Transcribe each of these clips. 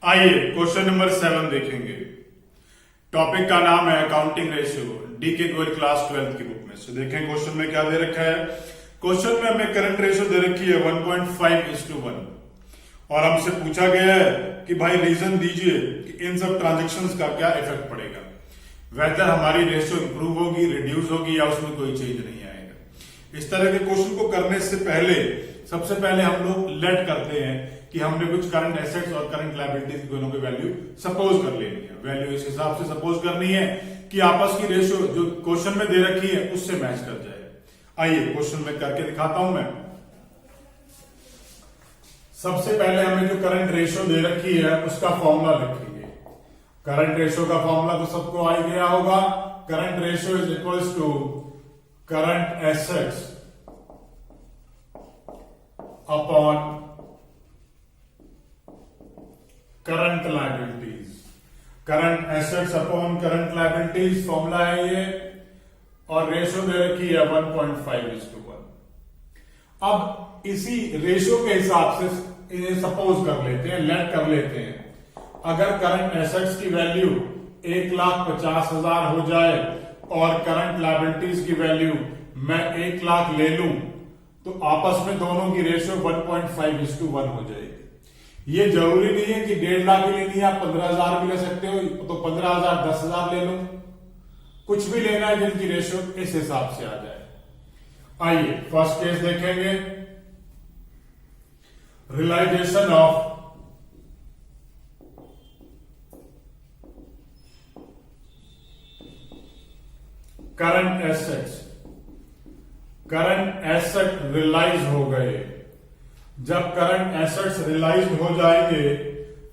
आइए question number 7 देखेंगे। Topic का नाम है अकाउंटिंग रेशियो, डी के गोयल क्लास 12 की बुक में से। देखें क्वेश्चन में क्या दे रखा है। क्वेश्चन में हमें करंट रेशियो दे रखी है 1.5:1 और हमसे पूछा गया है कि भाई रीजन दीजिए कि इन सब ट्रांजेक्शन्स का क्या इफेक्ट पड़ेगा, वेदर हमारी रेशियो इंप्रूव होगी, रिड्यूस होगी या उसमें कोई चेंज नहीं आएगा। इस तरह के क्वेश्चन को करने से पहले सबसे पहले हम लोग लेट करते हैं कि हमने कुछ करंट एसेट्स और करंट लायबिलिटीज दोनों की वैल्यू सपोज कर लेनी है। वैल्यू इस हिसाब से सपोज करनी है कि आपस की रेशियो जो क्वेश्चन में दे रखी है उससे मैच कर जाए। आइए क्वेश्चन में करके दिखाता हूं मैं। सबसे पहले हमें जो करंट रेशियो दे रखी है उसका फॉर्मूला लिखेंगे। करंट रेशियो का फॉर्मूला तो सबको आ गया होगा। Current ratio is equals to current assets upon current liabilities. Current assets upon current liabilities formula है ये, और रेशियो दे रखी है 1.5:1। अब इसी रेशियो के हिसाब से इन्हें सपोज कर लेते हैं, लेट कर लेते हैं। अगर करंट एसेट्स की वैल्यू 1,50,000 हो जाए और करंट लायबिलिटीज की वैल्यू मैं 1 लाख ले लूं तो आपस में दोनों की रेशियो 1.5:1 हो जाएगी। ये जरूरी नहीं है कि 1.5 लाख ही लेनी है, आप 15,000 भी ले सकते हो, तो 15,000 10,000 ले लो, कुछ भी लेना है जिनकी रेशियो इस हिसाब से आ जाए। आइए फर्स्ट केस देखेंगे। Realization of current assets. Current asset realize हो गए। जब करंट एसेट्स रियलाइज हो जाएंगे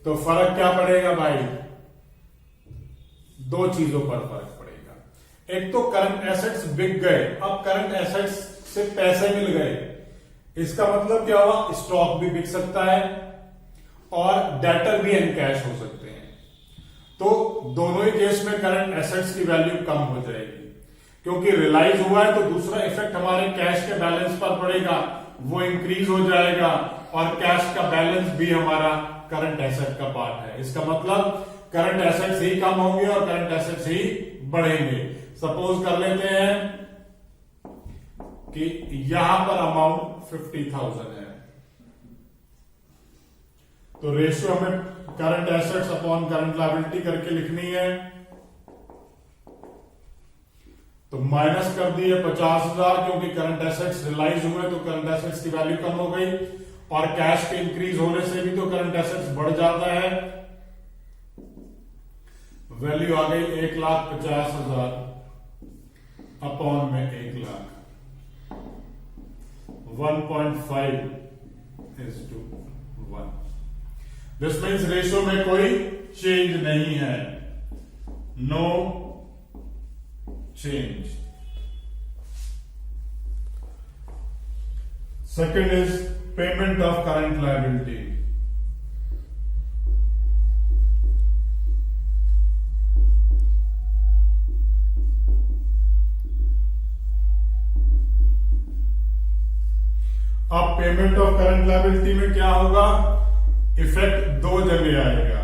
तो फर्क क्या पड़ेगा भाई? दो चीजों पर फर्क पड़ेगा। एक तो करंट एसेट्स बिक गए, अब करंट एसेट्स से पैसे मिल गए, इसका मतलब क्या हुआ? स्टॉक भी बिक सकता है और डेटर भी एनकैश हो सकते हैं। तो दोनों ही केस में करंट एसेट्स की वैल्यू कम हो जाएगी। क्योंकि रियलाइज हुआ है तो दूसरा इफेक्ट हमारे कैश के बैलेंस पर पड़ेगा, वो इंक्रीज हो जाएगा और कैश का बैलेंस भी हमारा करंट एसेट का पार्ट है। इसका मतलब करंट एसेट्स ही कम होंगे और करंट एसेट्स ही बढ़ेंगे। सपोज कर लेते हैं कि यहां पर अमाउंट 50,000 है, तो रेशियो हमें current assets upon current liability करके लिखनी है। तो माइनस कर दिए 50,000 क्योंकि करंट एसेट्स रियलाइज हुए तो करंट एसेट्स की वैल्यू कम हो गई, और कैश के इंक्रीज होने से भी तो करंट एसेट्स बढ़ जाता है। वैल्यू आ गई 1,50,000 अपॉन में 1 लाख। 1.5:1। दिस मीन्स रेशियो में कोई चेंज नहीं है, no change. Second is payment of current liability. अब पेमेंट ऑफ करंट लायबिलिटी में क्या होगा? इफेक्ट दो जगह आएगा।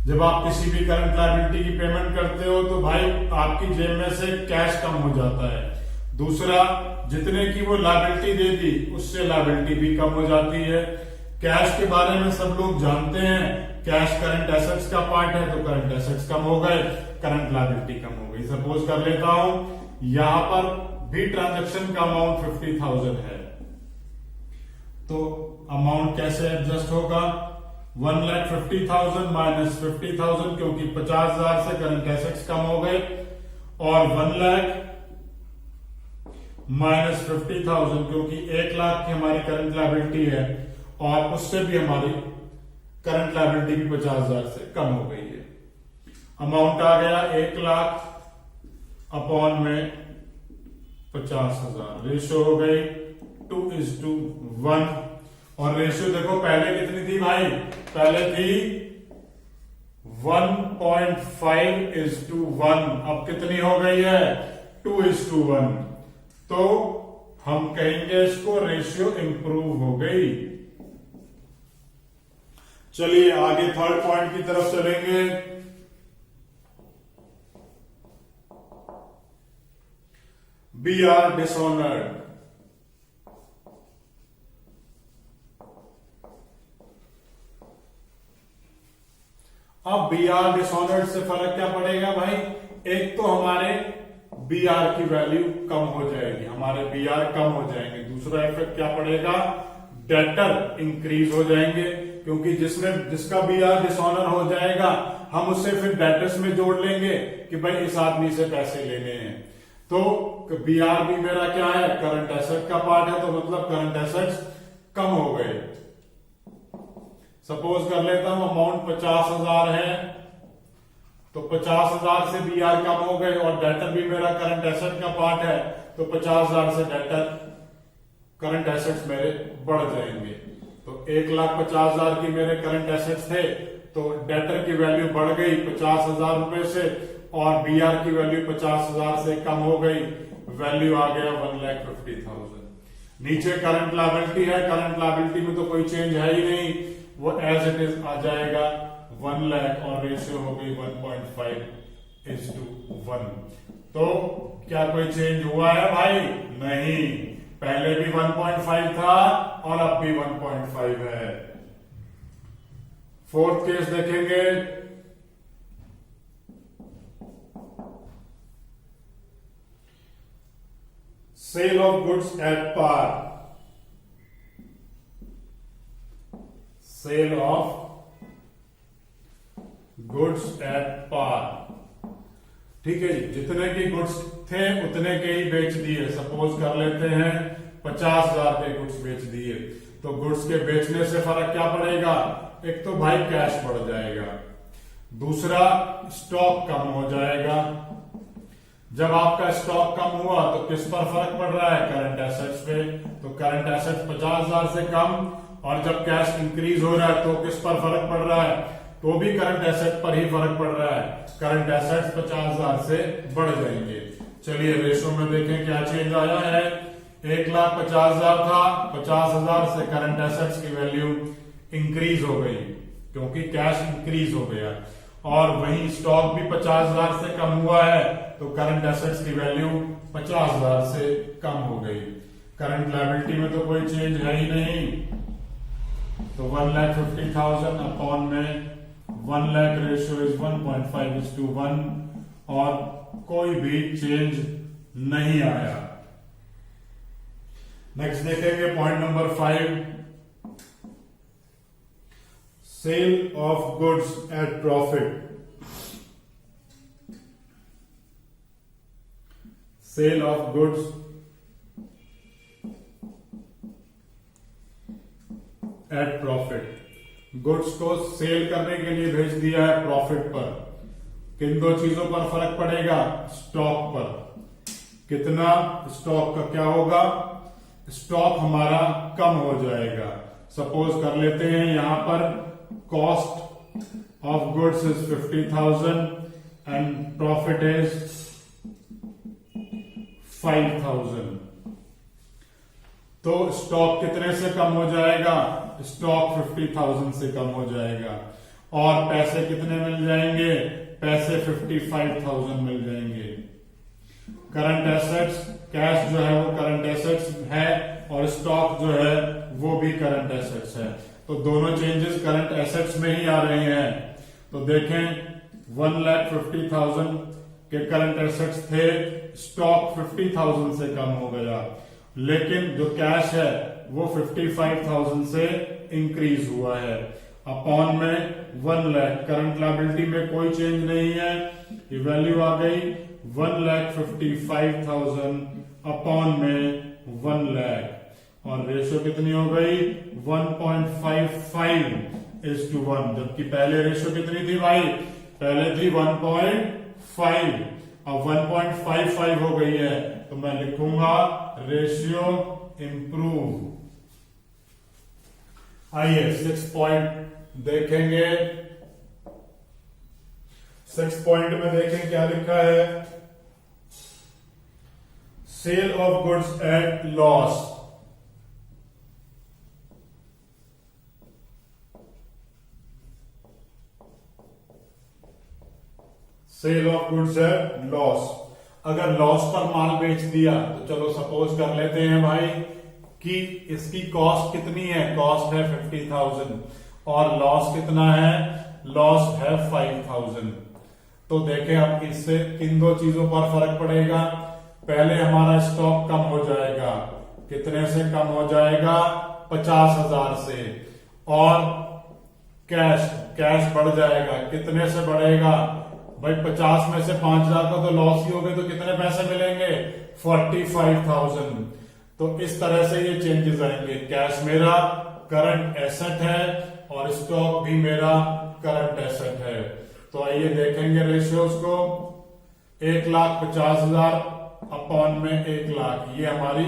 जब आप किसी भी करंट लायबिलिटी की पेमेंट करते हो तो भाई आपकी जेब में से कैश कम हो जाता है। दूसरा, जितने की वो लायबिलिटी दे दी उससे लायबिलिटी भी कम हो जाती है। कैश के बारे में सब लोग जानते हैं, कैश करंट एसेट्स का पार्ट है तो करंट एसेट्स कम हो गए, करंट लायबिलिटी कम हो गई। सपोज कर लेता हूं यहां पर भी ट्रांजैक्शन का अमाउंट 50,000 है, तो अमाउंट कैसे एडजस्ट होगा? 1,50,000 माइनस 50,000 क्योंकि 50,000 से करंट एसेट्स कम हो गए, और 1 लाख माइनस 50,000 क्योंकि 1 लाख की हमारी करंट लायबिलिटी है और उससे भी हमारी करंट लायबिलिटी भी 50,000 से कम हो गई है। अमाउंट आ गया 1 लाख अपॉन में 50,000। रेशियो हो गई 2:1। और रेशियो देखो पहले कितनी थी भाई? पहले थी 1.5:1, अब कितनी हो गई है? 2:1। तो हम कहेंगे इसको रेशियो इंप्रूव हो गई। चलिए आगे थर्ड पॉइंट की तरफ चलेंगे। B R dishonoured. अब बी आर डिसऑनर्ड से फर्क क्या पड़ेगा भाई? एक तो हमारे बी आर की वैल्यू कम हो जाएगी, हमारे बी आर कम हो जाएंगे। दूसरा इफेक्ट क्या पड़ेगा? डेटर इंक्रीज हो जाएंगे, क्योंकि जिसका बी आर डिसऑनर हो जाएगा हम उससे फिर डेटर्स में जोड़ लेंगे कि भाई इस आदमी से पैसे लेने हैं। तो बी आर भी मेरा क्या है? करंट एसेट का पार्ट है, तो मतलब करंट एसेट्स कम हो गए। सपोज कर लेता हूं अमाउंट 50,000 है, तो 50,000 से बी आर कम हो गए और डेटर भी मेरा करंट एसेट का पार्ट है, तो 50,000 से डेटर करंट एसेट्स मेरे बढ़ जाएंगे। तो 1,50,000 की मेरे करंट एसेट्स थे, तो डेटर की वैल्यू बढ़ गई 50,000 रुपए से और बी आर की वैल्यू 50,000 से कम हो गई, वैल्यू आ गया 1,50,000। नीचे करंट लायबिलिटी है, करंट लायबिलिटी में तो कोई चेंज है ही नहीं, वो एज इट इज आ जाएगा 1 लाख और रेशियो हो गई 1.5:1। तो क्या कोई चेंज हुआ है भाई? नहीं, पहले भी 1.5 था और अब भी 1.5 है। फोर्थ केस देखेंगे। Sale of goods at par. Sale of goods at par, ठीक है जी। जितने की गुड्स थे उतने के ही बेच दिए। सपोज कर लेते हैं 50,000 के गुड्स बेच दिए, तो गुड्स के बेचने से फर्क क्या पड़ेगा? एक तो भाई कैश बढ़ जाएगा, दूसरा स्टॉक कम हो जाएगा। जब आपका स्टॉक कम हुआ तो किस पर फर्क पड़ रहा है? करंट एसेट्स पे। तो करंट एसेट्स 50,000 से कम, और जब कैश इंक्रीज हो रहा है तो किस पर फर्क पड़ रहा है? तो भी करंट एसेट पर ही फर्क पड़ रहा है, करंट एसेट्स 50,000 से बढ़ जाएंगे। चलिए रेशो में देखें क्या चेंज आया है। 1,50,000 था, 50,000 से करंट एसेट्स की वैल्यू इंक्रीज हो गई क्योंकि कैश इंक्रीज हो गया, और वही स्टॉक भी 50,000 से कम हुआ है, तो करंट एसेट्स की वैल्यू 50,000 से कम हो गई। करंट लायबिलिटी में तो कोई चेंज है ही नहीं, तो 1,50,000 अपॉन में 1 लाख रेशियो इज 1.5:1 और कोई भी चेंज नहीं आया। नेक्स्ट देखेंगे point number 5, sale of goods at profit. Sale of goods at profit. Goods को सेल करने के लिए भेज दिया है प्रॉफिट पर। किन दो चीजों पर फर्क पड़ेगा? स्टॉक पर। कितना? स्टॉक का क्या होगा? स्टॉक हमारा कम हो जाएगा। सपोज कर लेते हैं यहां पर cost of goods is 50,000 and profit is 5,000। तो स्टॉक कितने से कम हो जाएगा? स्टॉक 50,000 से कम हो जाएगा, और पैसे कितने मिल जाएंगे? पैसे 55,000 मिल जाएंगे। करंट एसेट्स, कैश जो है वो करंट एसेट्स है और स्टॉक जो है वो भी करंट एसेट्स है, तो दोनों चेंजेस करंट एसेट्स में ही आ रहे हैं। तो देखें 1,50,000 के करंट एसेट्स थे, स्टॉक 50,000 से कम हो गया, लेकिन जो कैश है वो 55,000 से इंक्रीज हुआ है। अपॉन में 1 लाख, करंट लायबिलिटी में कोई चेंज नहीं है, ये वैल्यू आ गई 1,55,000 अपॉन में 1 लाख, और रेशियो कितनी हो गई? 1.55:1, जबकि पहले रेशियो कितनी थी भाई? पहले थी 1.5, अब 1.55 हो गई है, तो मैं लिखूंगा रेशियो इंप्रूव। आइए 6 पॉइंट देखेंगे। 6 पॉइंट में देखें क्या लिखा है। Sale of goods at loss. Sale of goods है लॉस। अगर लॉस पर माल बेच दिया तो चलो सपोज कर लेते हैं भाई कि इसकी कॉस्ट कितनी है, कॉस्ट है 50,000 और लॉस कितना है, लॉस है 5,000। तो देखें अब इससे किन दो चीजों पर फर्क पड़ेगा। पहले हमारा स्टॉक कम हो जाएगा, कितने से कम हो जाएगा, 50,000 से। और कैश बढ़ जाएगा, कितने से बढ़ेगा भाई, 50 में से 5,000 का तो लॉस ही हो गए तो कितने पैसे मिलेंगे, 45,000। तो इस तरह से ये चेंजेस आएंगे। कैश मेरा करंट एसेट है और स्टॉक भी मेरा करंट एसेट है। तो आइए देखेंगे रेशियोज को। 1,50,000 अपॉन में 1,00,000, ये हमारी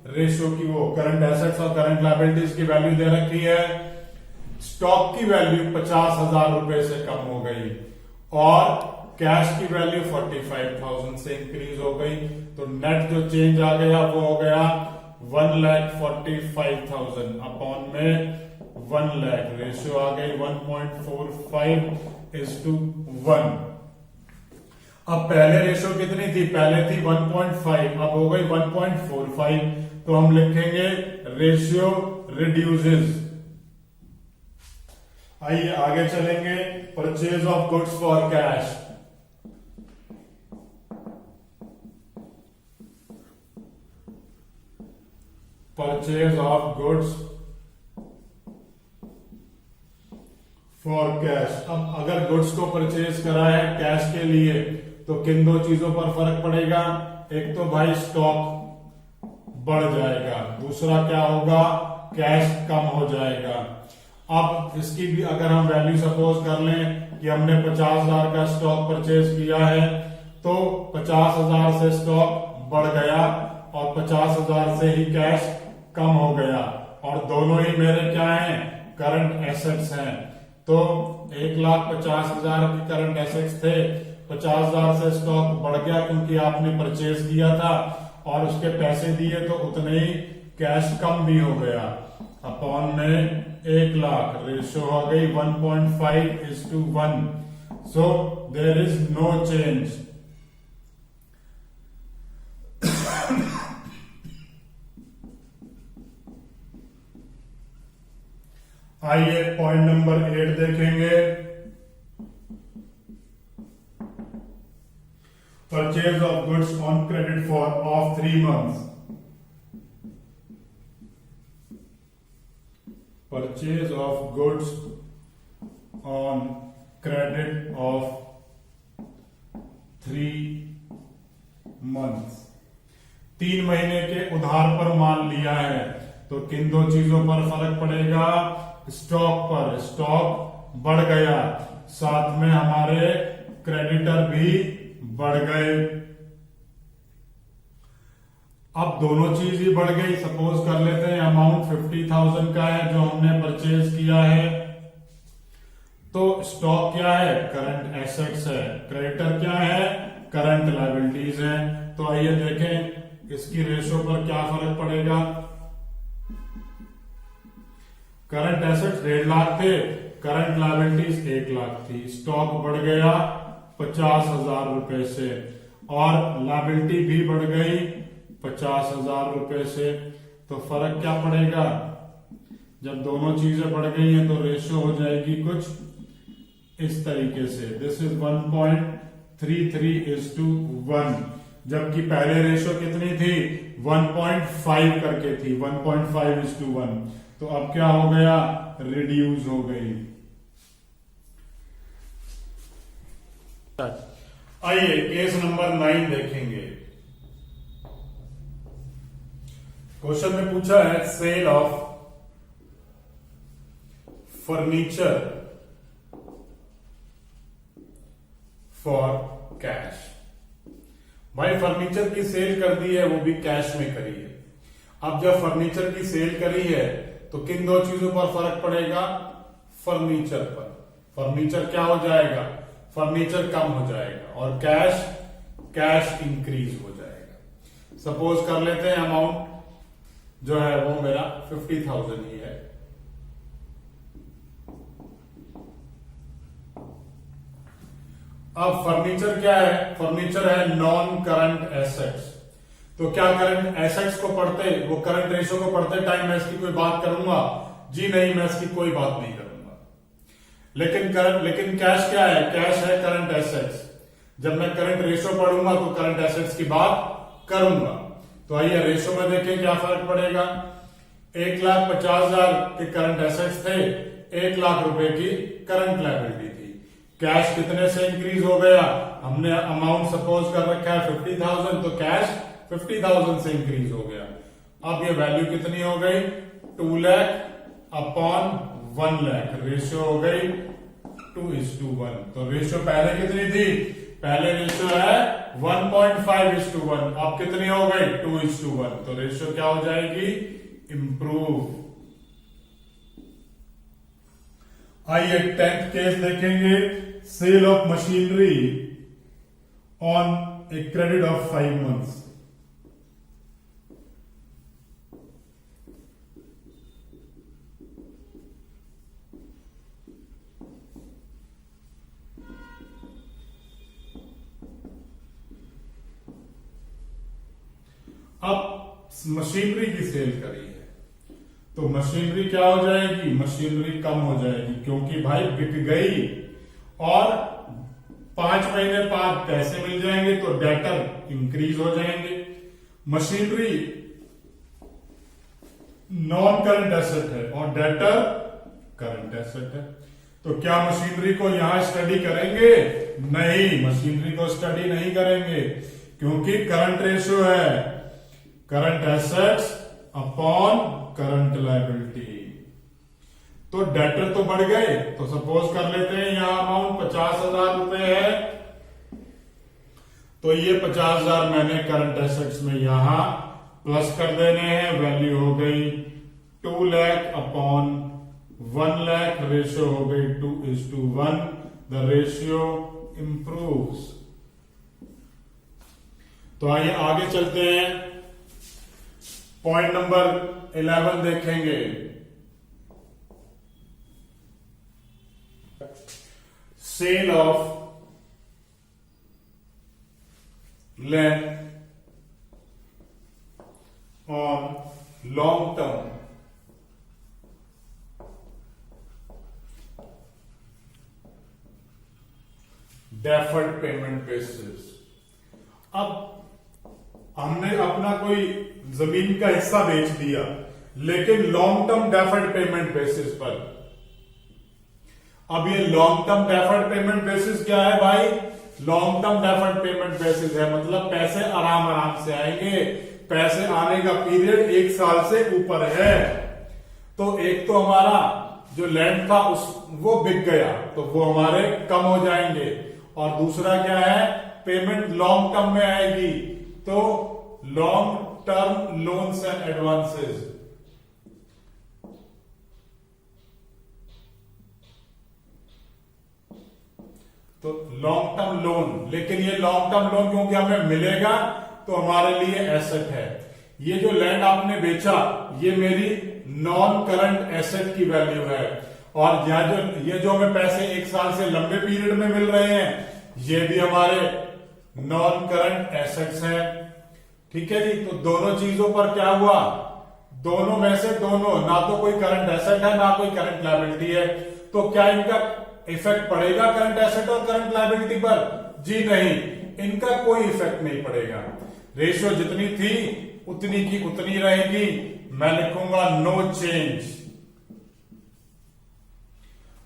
रेशियो की वो करंट एसेट्स और करंट लायबिलिटीज की वैल्यू दे रखी है। स्टॉक की वैल्यू 50,000 रुपए से कम हो गई और कैश की वैल्यू 45,000 से इंक्रीज हो गई। तो नेट जो चेंज आ गया वो हो गया 1,45,000 अपॉन में 1,00,000। रेशियो आ गई 1.45:1। अब पहले रेशियो कितनी थी, पहले थी 1.5, अब हो गई 1.45। तो हम लिखेंगे रेशियो रिड्यूसेस। आइए आगे चलेंगे। Purchase of goods for cash. Purchase of goods for cash. अब अगर गुड्स को परचेज करा है कैश के लिए तो किन दो चीजों पर फर्क पड़ेगा। एक तो भाई स्टॉक बढ़ जाएगा, दूसरा क्या होगा, कैश कम हो जाएगा। अब इसकी भी अगर हम वैल्यू सपोज कर लें कि हमने 50,000 का स्टॉक परचेज किया है तो 50,000 से स्टॉक बढ़ गया और 50,000 से ही कैश कम हो गया और दोनों ही मेरे क्या हैं, करंट एसेट्स हैं। तो 1,50,000 की करंट एसेट्स थे, 50,000 से स्टॉक बढ़ गया क्योंकि आपने परचेज किया था और उसके पैसे दिए तो उतने ही कैश कम भी हो गया। अपॉन में 1,00,000, रेशियो हो गई 1.5:1। So there is no change. आइए पॉइंट नंबर 8 देखेंगे। Purchase of goods on credit for of 3 months। Purchase of goods on credit of 3 months। 3 महीने के उधार पर माल लिया है तो किन दो चीजों पर फर्क पड़ेगा, स्टॉक पर। स्टॉक बढ़ गया, साथ में हमारे क्रेडिटर भी बढ़ गए। अब दोनों चीज ही बढ़ गई। सपोज कर लेते हैं अमाउंट 50,000 का है जो हमने परचेज किया है, तो स्टॉक क्या है, करंट एसेट्स है, क्रेडिटर क्या है, करंट लायबिलिटीज है। तो आइए देखें इसकी रेशियो पर क्या फर्क पड़ेगा। करंट एसेट्स 1,50,000 थे, करंट लायबिलिटीज 1,00,000 थी। स्टॉक बढ़ गया 50,000 रुपए से और लायबिलिटी भी बढ़ गई 50,000 रुपए से। तो फर्क क्या पड़ेगा, जब दोनों चीजें बढ़ गई हैं तो रेशियो हो जाएगी कुछ इस तरीके से। दिस इज 1.33:1, जबकि पहले रेशियो कितनी थी, 1.5 करके थी, 1.5:1। तो अब क्या हो गया, रिड्यूस हो गई। आइए केस नंबर 9 देखेंगे। क्वेश्चन में पूछा है sale of furniture for cash. भाई फर्नीचर की सेल कर दी है, वो भी कैश में करी है। अब जब फर्नीचर की सेल करी है तो किन दो चीजों पर फर्क पड़ेगा, फर्नीचर पर। फर्नीचर क्या हो जाएगा, फर्नीचर कम हो जाएगा और कैश इंक्रीज हो जाएगा। सपोज कर लेते हैं अमाउंट जो है वो मेरा 50,000 ही है। अब फर्नीचर क्या है? फर्नीचर है नॉन करंट एसेट्स। तो क्या करंट एसेट्स को पढ़ते, वो करंट रेशियो को पढ़ते टाइम मैं इसकी कोई बात करूंगा? जी नहीं, मैं इसकी कोई बात नहीं करूंगा। लेकिन कैश क्या है? कैश है करंट एसेट्स। जब मैं करंट रेशियो पढ़ूंगा तो करंट एसेट्स की बात करूंगा। तो आइए रेशियो में देखें क्या फर्क पड़ेगा। 1,50,000 के करंट एसेट्स थे, 1 लाख रुपए की करंट लायबिलिटी थी। कैश कितने से इंक्रीज हो गया? हमने अमाउंट सपोज कर रखा है 50,000, तो कैश 50,000 से इंक्रीज हो गया। अब ये वैल्यू कितनी हो गई? 2 लाख अपॉन 1 लाख। रेशियो हो गई 2:1। तो रेशियो पहले कितनी थी? पहले रेशियो है 1.5:1। अब कितनी हो गई? 2:1। तो रेशियो क्या हो जाएगी? इंप्रूव। आइए 10th केस देखेंगे। Sale of machinery on a credit of 5 months। अब मशीनरी की सेल करी है तो मशीनरी क्या हो जाएगी? मशीनरी कम हो जाएगी, क्योंकि भाई बिक गई और 5 महीने बाद पैसे मिल जाएंगे तो डेटर इंक्रीज हो जाएंगे। मशीनरी नॉन करंट एसेट है और डेटर करंट एसेट है। तो क्या मशीनरी को यहां स्टडी करेंगे? नहीं, मशीनरी को स्टडी नहीं करेंगे, क्योंकि करंट रेशियो है current assets upon current liability. तो डेटर तो बढ़ गए, तो सपोज कर लेते हैं यहां अमाउंट 50,000 रुपए है, तो ये 50,000 मैंने करंट एसेट्स में यहां प्लस कर देने हैं। वैल्यू हो गई 2 लाख अपॉन 1 लाख। रेशियो हो गई 2:1। The ratio improves. तो आइए आगे चलते हैं। पॉइंट नंबर 11 देखेंगे। Sale of land on long term deferred payment basis. अब हमने अपना कोई जमीन का हिस्सा बेच दिया, लेकिन long term deferred payment basis पर। अब ये long term deferred payment basis क्या है भाई? Long term deferred payment basis है मतलब पैसे आराम आराम से आएंगे। पैसे आने का पीरियड 1 साल से ऊपर है। तो एक तो हमारा जो लैंड था वो बिक गया, तो वो हमारे कम हो जाएंगे। और दूसरा क्या है? पेमेंट लॉन्ग टर्म में आएगी, तो long term loans and advances. तो लॉन्ग टर्म लोन, लेकिन ये लॉन्ग टर्म लोन क्योंकि हमें मिलेगा तो हमारे लिए एसेट है। ये जो लैंड आपने बेचा ये मेरी नॉन करंट एसेट की वैल्यू है, और ये जो हमें पैसे 1 साल से लंबे पीरियड में मिल रहे हैं ये भी हमारे नॉन करंट एसेट्स हैं। ठीक है जी। तो दोनों चीजों पर क्या हुआ? दोनों में से दोनों, ना तो कोई करंट एसेट है ना कोई करंट लायबिलिटी है, तो क्या इनका इफेक्ट पड़ेगा करंट एसेट और करंट लायबिलिटी पर? जी नहीं, इनका कोई इफेक्ट नहीं पड़ेगा। रेशियो जितनी थी उतनी की उतनी रहेगी। मैं लिखूंगा नो चेंज।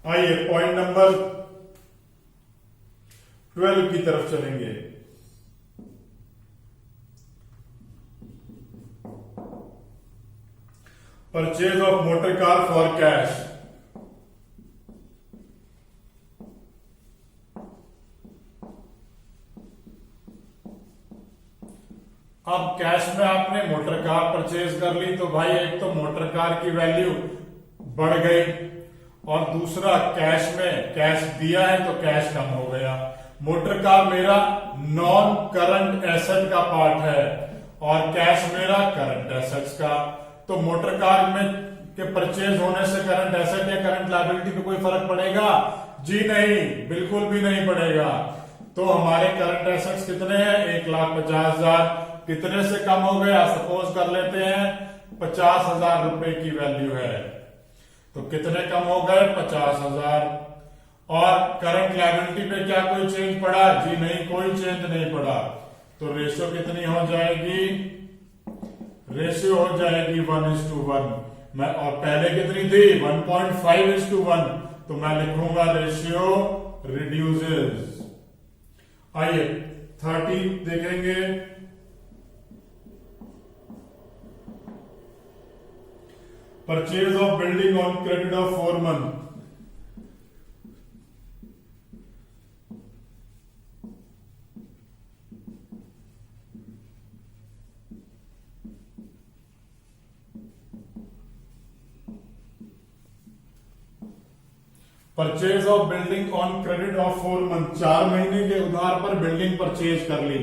आइए पॉइंट नंबर 12 की तरफ चलेंगे। Purchase of motor car for cash. अब कैश में आपने मोटर कार परचेज कर ली, तो भाई एक तो मोटर कार की वैल्यू बढ़ गई, और दूसरा कैश में कैश दिया है तो कैश कम हो गया। मोटर कार मेरा नॉन करंट एसेट का पार्ट है और कैश मेरा करंट एसेट्स का। तो मोटर कार में के परचेज होने से करंट एसेट या करंट लायबिलिटी पे कोई फर्क पड़ेगा? जी नहीं, बिल्कुल भी नहीं पड़ेगा। तो हमारे करंट एसेट्स कितने हैं? 1,50,000। कितने से कम हो गया? सपोज कर लेते हैं 50,000 रुपए की वैल्यू है, तो कितने कम हो गए? 50,000। और करंट लायबिलिटी पे क्या कोई चेंज पड़ा? जी नहीं, कोई चेंज नहीं पड़ा। तो रेशियो कितनी हो जाएगी? रेशियो हो जाएगी 1:1। मैं और पहले कितनी थी? 1.5:1। तो मैं लिखूंगा रेशियो रिड्यूसेस। आइए 30 देखेंगे। Purchase of building on credit of 4 month. Purchase of building on credit of 4 month. 4 महीने के उधार पर बिल्डिंग परचेज कर ली।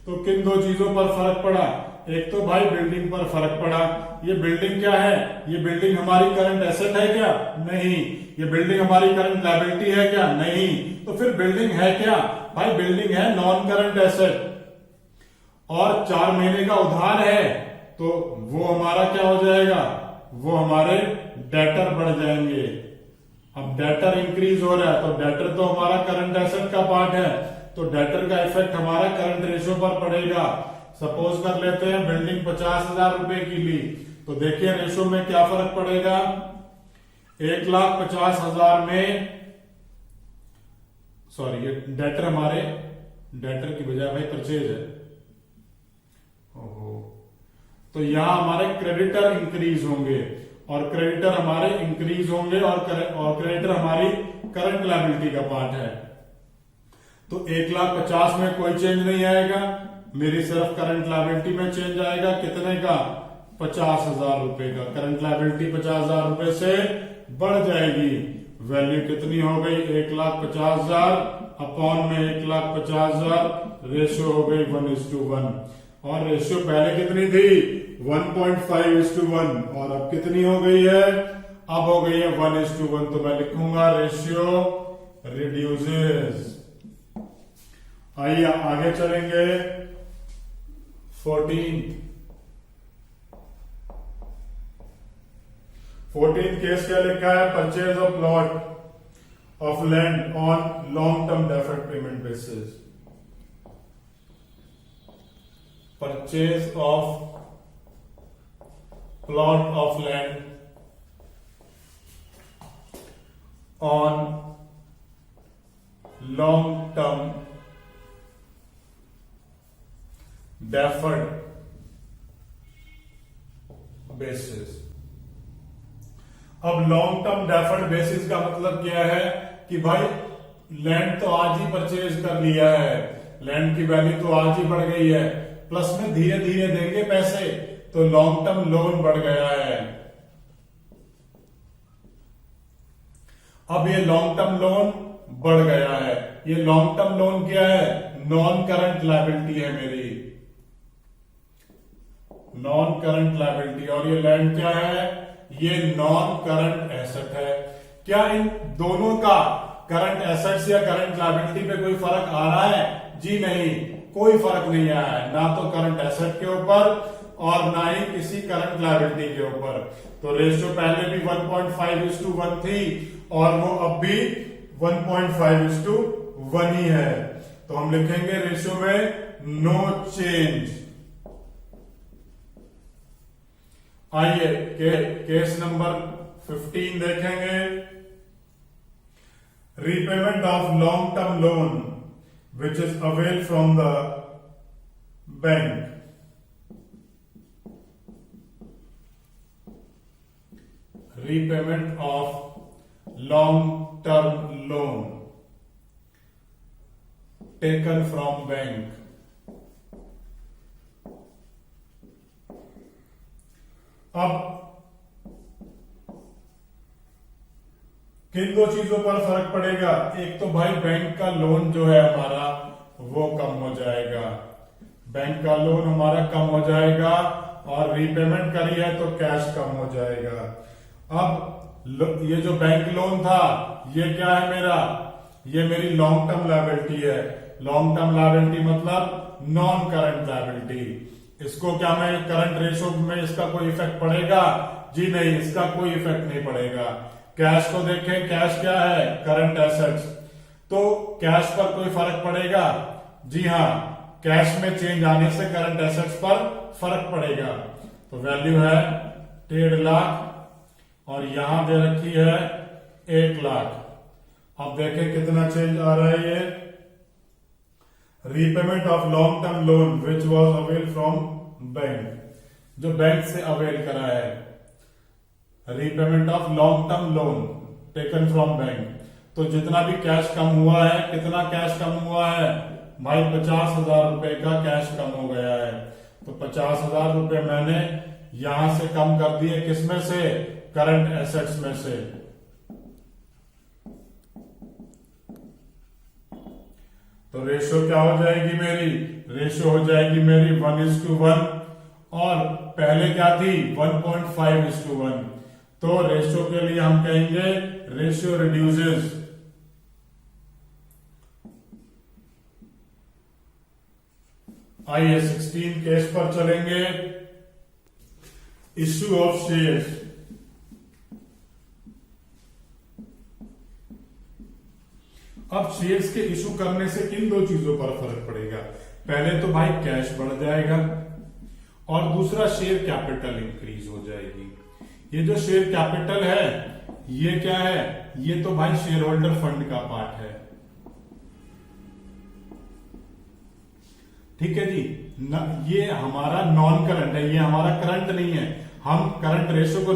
तो किन दो चीजों पर फर्क पड़ा? एक तो भाई बिल्डिंग पर फर्क पड़ा। ये बिल्डिंग क्या है? ये बिल्डिंग हमारी करंट एसेट है क्या? नहीं। ये बिल्डिंग हमारी करंट लायबिलिटी है क्या? नहीं। तो फिर बिल्डिंग है क्या? भाई बिल्डिंग है नॉन करंट एसेट। और 4 महीने का उधार है, तो वो हमारा क्या हो जाएगा? वो हमारे डेटर बढ़ जाएंगे। अब डेटर इंक्रीज हो रहा है, तो डेटर तो हमारा करंट एसेट का पार्ट है, तो डेटर का इफेक्ट हमारा करंट रेशियो पर पड़ेगा। सपोज कर लेते हैं बिल्डिंग 50,000 रुपए की ली, तो देखिए रेशियो में क्या फर्क पड़ेगा? 1,50,000 में, सॉरी ये डेटर हमारे, डेटर की बजाय भाई परचेज है। ओहो, तो यहां हमारे क्रेडिटर इंक्रीज होंगे और क्रेडिटर हमारे इंक्रीज होंगे और क्रेडिटर हमारी करंट लायबिलिटी का पार्ट है। तो 1,50,000 में कोई चेंज नहीं आएगा, मेरी सिर्फ करंट लायबिलिटी में चेंज आएगा। कितने का? 50,000 रुपए का। करंट लायबिलिटी 50,000 रुपए से बढ़ जाएगी। वैल्यू कितनी हो गई? 1,50,000 अपॉन में 1,50,000, रेशियो हो गई 1:1। और रेशियो पहले कितनी थी? 1.5:1 और अब कितनी हो गई है? अब हो गई है 1:1। तो मैं लिखूंगा रेशियो रिड्यूसेस। आइए आगे चलेंगे। 14 केस क्या लिखा है? Purchase of plot of land on long term deferred payment basis. Purchase of plot of land on long term deferred basis। अब लॉन्ग टर्म डेफर्ड बेसिस का मतलब क्या है? कि भाई लैंड तो आज ही परचेज कर लिया है, लैंड की वैल्यू तो आज ही बढ़ गई है, प्लस में धीरे धीरे देंगे पैसे, तो लॉन्ग टर्म लोन बढ़ गया है। अब ये लॉन्ग टर्म लोन बढ़ गया है। ये लॉन्ग टर्म लोन क्या है? नॉन करंट लायबिलिटी है मेरी, नॉन करंट लायबिलिटी। और ये लैंड क्या है? ये नॉन करंट एसेट है। क्या इन दोनों का करंट एसेट्स या करंट लायबिलिटी पे कोई फर्क आ रहा है? जी नहीं, कोई फर्क नहीं आया है, ना तो करंट एसेट के ऊपर और ना ही किसी करंट लायबिलिटी के ऊपर। तो रेशियो पहले भी 1.5:1 थी और वो अब भी 1.5:1 ही है। तो हम लिखेंगे रेशियो में नो चेंज। आइए केस नंबर 15 देखेंगे। Repayment of long term loan which is avail from the bank. repayment of long term loan taken from bank। अब किन दो चीजों पर फर्क पड़ेगा? एक तो भाई बैंक का लोन जो है हमारा वो कम हो जाएगा, बैंक का लोन हमारा कम हो जाएगा और रीपेमेंट करी है तो कैश कम हो जाएगा। अब ये जो बैंक लोन था ये क्या है मेरा? ये मेरी लॉन्ग टर्म लायबिलिटी है। लॉन्ग टर्म लायबिलिटी मतलब नॉन करंट लायबिलिटी। इसको क्या मैं करंट रेशो में इसका कोई इफेक्ट पड़ेगा? जी नहीं, इसका कोई इफेक्ट नहीं पड़ेगा। कैश को देखें, कैश क्या है? Current assets. तो कैश पर कोई फर्क पड़ेगा? जी हाँ, कैश में चेंज आने से करंट एसेट्स पर फर्क पड़ेगा। तो वैल्यू है 1.5 लाख और यहां दे रखी है 1 लाख। अब देखें कितना चेंज आ रहा है। ये repayment of long term loan which was avail from bank, जो बैंक से अवेल करा है। Repayment of long term loan taken from bank. तो जितना भी कैश कम हुआ है, कितना कैश कम हुआ है भाई? 50,000 रुपए का कैश कम हो गया है। तो 50,000 रुपए मैंने यहां से कम कर दिए, किसमें से? करंट एसेट्स में से। तो रेशो क्या हो जाएगी मेरी? रेशो हो जाएगी मेरी 1:1 और पहले क्या थी? 1.5:1। तो रेशो के लिए हम कहेंगे रेशियो रिड्यूसेस। आइए 16 केस पर चलेंगे। Issue of shares. अब शेयर्स के इशू करने से किन दो चीजों पर फर्क पड़ेगा? पहले तो भाई कैश बढ़ जाएगा और दूसरा शेयर कैपिटल इंक्रीज हो जाएगी। ये जो शेयर कैपिटल है ये क्या है? ये तो भाई शेयर होल्डर फंड का पार्ट है। ठीक है जी न, ये हमारा नॉन करंट है, ये हमारा करंट नहीं है। हम करंट रेशो को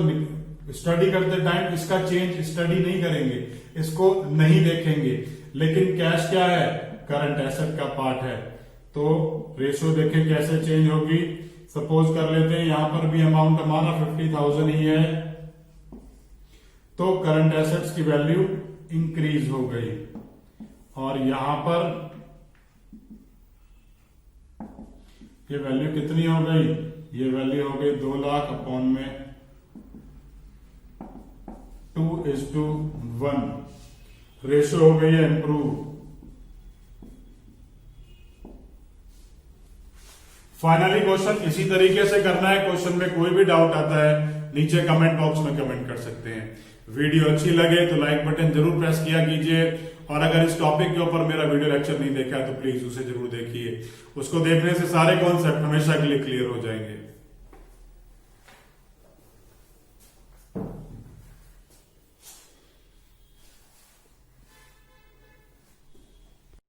स्टडी करते टाइम इसका चेंज स्टडी नहीं करेंगे, इसको नहीं देखेंगे। लेकिन कैश क्या है? करंट एसेट का पार्ट है। तो रेशो देखें कैसे चेंज होगी। सपोज कर लेते हैं यहां पर भी अमाउंट हमारा 50,000 ही है, तो करंट एसेट्स की वैल्यू इंक्रीज हो गई और यहां पर ये वैल्यू कितनी हो गई? ये वैल्यू हो गई 2 लाख अपॉन में 2:1। रेशो हो गई है इंप्रूव। फाइनली क्वेश्चन इसी तरीके से करना है। क्वेश्चन में कोई भी डाउट आता है नीचे कमेंट बॉक्स में कमेंट कर सकते हैं। वीडियो अच्छी लगे तो लाइक बटन जरूर प्रेस किया कीजिए और अगर इस टॉपिक के ऊपर मेरा वीडियो लेक्चर नहीं देखा है तो प्लीज उसे जरूर देखिए। उसको देखने से सारे कॉन्सेप्ट हमेशा के लिए क्लियर हो जाएंगे।